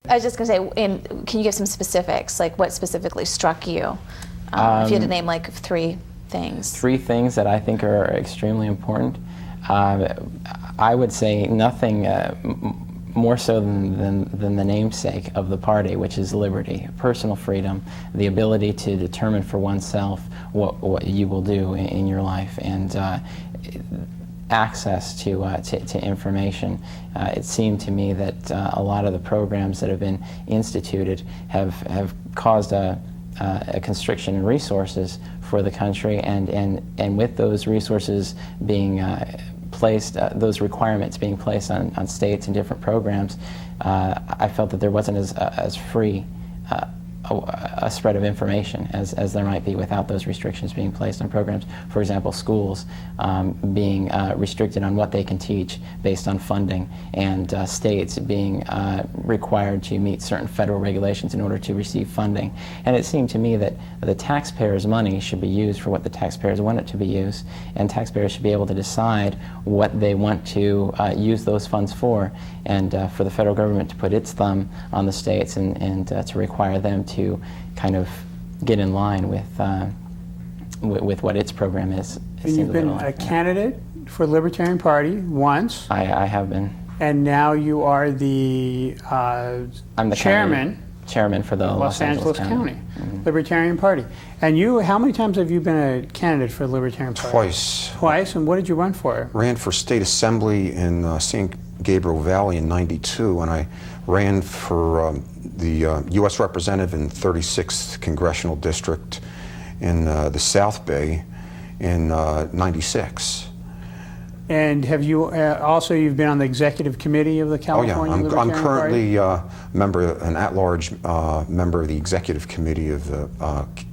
I was just going to say, can you give some specifics, like what specifically struck you? If you had to name like 3 things. 3 things that I think are extremely important. I would say nothing more so than the namesake of the party, which is liberty, personal freedom, the ability to determine for oneself what you will do in your life, and access to information. It seemed to me that a lot of the programs that have been instituted have caused a constriction in resources for the country, and with those resources being placed, those requirements being placed on states and different programs, I felt that there wasn't as free a spread of information as there might be without those restrictions being placed on programs. For example, schools being restricted on what they can teach based on funding, and states being required to meet certain federal regulations in order to receive funding. And it seemed to me that the taxpayers' money should be used for what the taxpayers want it to be used, and taxpayers should be able to decide what they want to use those funds for, and for the federal government to put its thumb on the states and to require them to kind of get in line with what its program is. And you've been a candidate for the Libertarian Party once. I have been. And now you are the, I'm the chairman for the Los Angeles County Libertarian Party. And you, how many times have you been a candidate for the Libertarian Party? Twice. Twice? And what did you run for? Ran for state assembly in St. Gabriel Valley in '92, and I ran for the U.S. representative in 36th Congressional District in the South Bay in '96. And have you also, you've been on the executive committee of the California Libertarian Party? I'm currently an at-large member of the executive committee of the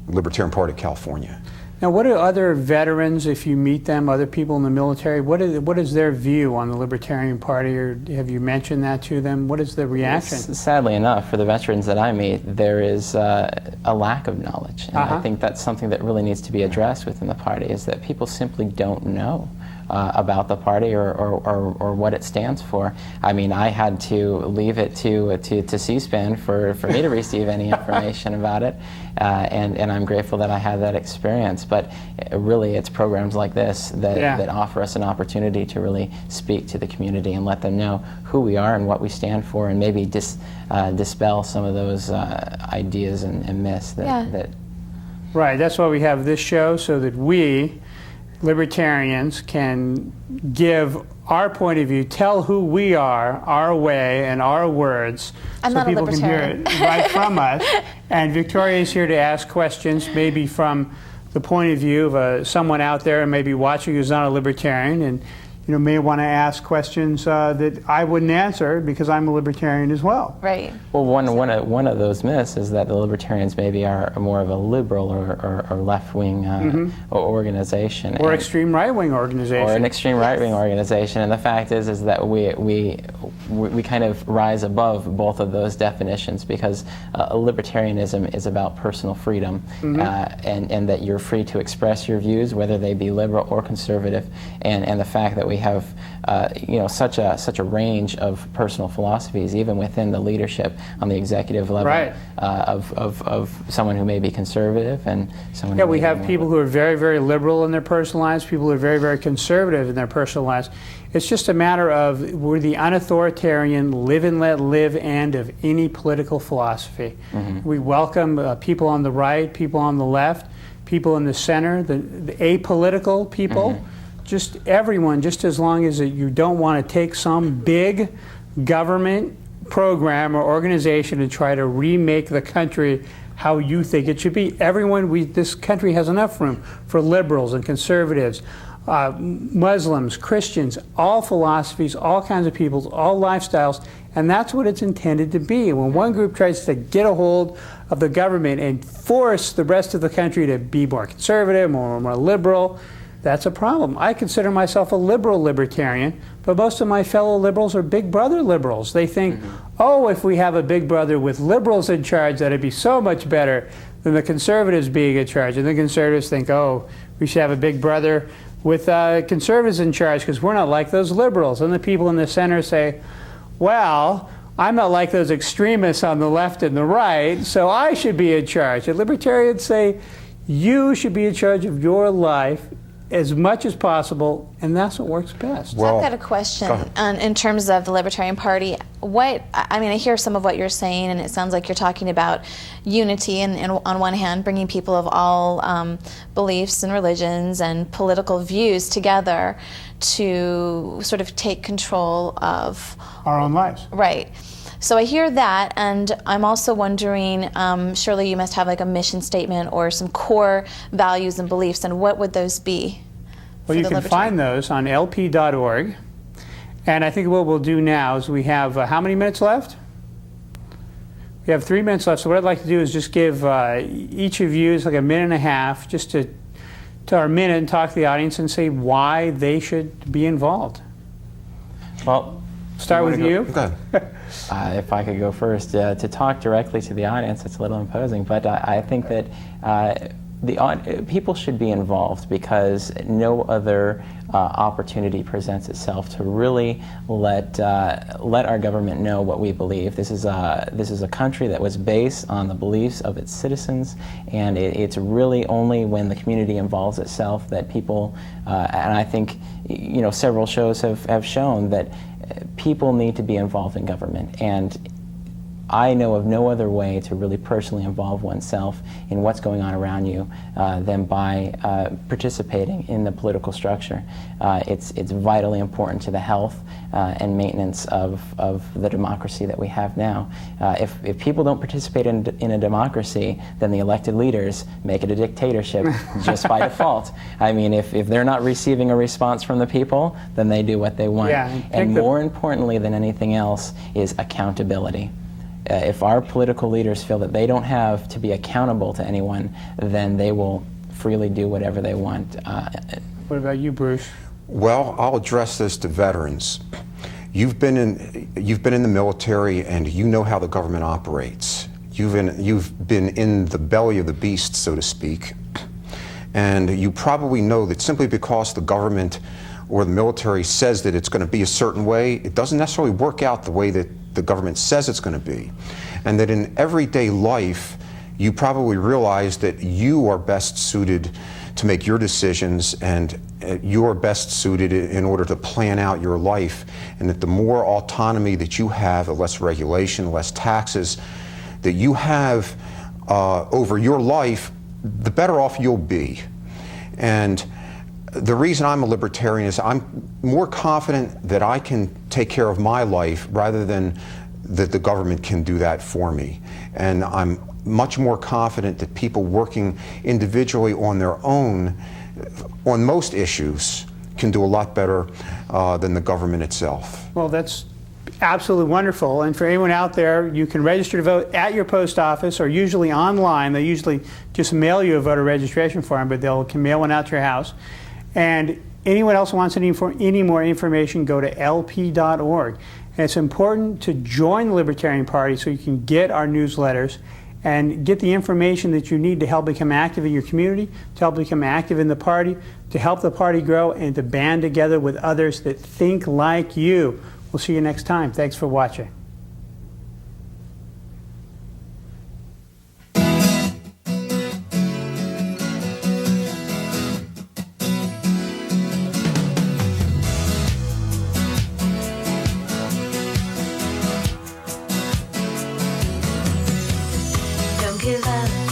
Libertarian Party of California. Now, what do other veterans, if you meet them, other people in the military, what is their view on the Libertarian Party, or have you mentioned that to them? What is the reaction? Sadly enough, for the veterans that I meet, there is a lack of knowledge. And I think that's something that really needs to be addressed within the party, is that people simply don't know about the party or what it stands for. I mean, I had to leave it to C-SPAN for me to receive any information about it, and I'm grateful that I had that experience. But really, it's programs like this that offer us an opportunity to really speak to the community and let them know who we are and what we stand for, and maybe dispel some of those ideas and myths that. Right, that's why we have this show, so that we libertarians can give our point of view, tell who we are, our way, and our words, so people can hear it right from us. And Victoria is here to ask questions, maybe from the point of view of someone out there maybe watching who's not a libertarian, and may want to ask questions that I wouldn't answer because I'm a libertarian as well. Right. Well, one of those myths is that the libertarians maybe are more of a liberal or left-wing organization. Or extreme right-wing organization. Or an extreme right-wing organization. And the fact is that we kind of rise above both of those definitions, because libertarianism is about personal freedom, and that you're free to express your views, whether they be liberal or conservative, and the fact that we have such a range of personal philosophies, even within the leadership on the executive level, of someone who may be conservative and someone who we have people who are very, very liberal in their personal lives, people who are very, very conservative in their personal lives. It's just a matter of we're the unauthoritarian live and let live end of any political philosophy. We welcome people on the right, people on the left, people in the center, the apolitical people. Just everyone, just as long as you don't want to take some big government program or organization and try to remake the country how you think it should be. This country has enough room for liberals and conservatives, Muslims, Christians, all philosophies, all kinds of peoples, all lifestyles, and that's what it's intended to be. When one group tries to get a hold of the government and force the rest of the country to be more conservative or more liberal, that's a problem. I consider myself a liberal libertarian, but most of my fellow liberals are big brother liberals. They think, oh, if we have a big brother with liberals in charge, that'd be so much better than the conservatives being in charge. And the conservatives think, oh, we should have a big brother with conservatives in charge because we're not like those liberals. And the people in the center say, well, I'm not like those extremists on the left and the right, so I should be in charge. And libertarians say you should be in charge of your life as much as possible, and that's what works best. Well, I've got a question go ahead. in terms of the Libertarian Party. I mean, I hear some of what you're saying, and it sounds like you're talking about unity, and on one hand, bringing people of all beliefs and religions and political views together to sort of take control of Our own lives. Right. So I hear that, and I'm also wondering, surely you must have like a mission statement or some core values and beliefs, and what would those be? Well, you can find those on lp.org. And I think what we'll do now is we have, how many minutes left? We have 3 minutes left, so what I'd like to do is just give each of you like a minute and a half just to our minute and talk to the audience and say why they should be involved. Well, Start with you. Go ahead. if I could go first, to talk directly to the audience, it's a little imposing, but I think that people should be involved because no other opportunity presents itself to really let our government know what we believe. This is a country that was based on the beliefs of its citizens, and it's really only when the community involves itself that people, and I think several shows have shown that people need to be involved in government, and I know of no other way to really personally involve oneself in what's going on around you than by participating in the political structure. It's vitally important to the health and maintenance of the democracy that we have now. If people don't participate in a democracy, then the elected leaders make it a dictatorship just by default. I mean, if they're not receiving a response from the people, then they do what they want. Yeah, and more importantly than anything else is accountability. If our political leaders feel that they don't have to be accountable to anyone, then they will freely do whatever they want. What about you, Bruce? Well, I'll address this to veterans. You've been in the military, and you know how the government operates. You've been in the belly of the beast, so to speak, and you probably know that simply because the government or the military says that it's going to be a certain way, it doesn't necessarily work out the way that the government says it's going to be. And that in everyday life, you probably realize that you are best suited to make your decisions, and you are best suited in order to plan out your life, and that the more autonomy that you have, the less regulation, less taxes that you have over your life, the better off you'll be. And the reason I'm a libertarian is I'm more confident that I can take care of my life rather than that the government can do that for me. And I'm much more confident that people working individually on their own, on most issues, can do a lot better than the government itself. Well, that's absolutely wonderful. And for anyone out there, you can register to vote at your post office or usually online. They usually just mail you a voter registration form, but can mail one out to your house. And anyone else wants any more information, go to lp.org. And it's important to join the Libertarian Party so you can get our newsletters and get the information that you need to help become active in your community, to help become active in the party, to help the party grow, and to band together with others that think like you. We'll see you next time. Thanks for watching. Don't give up.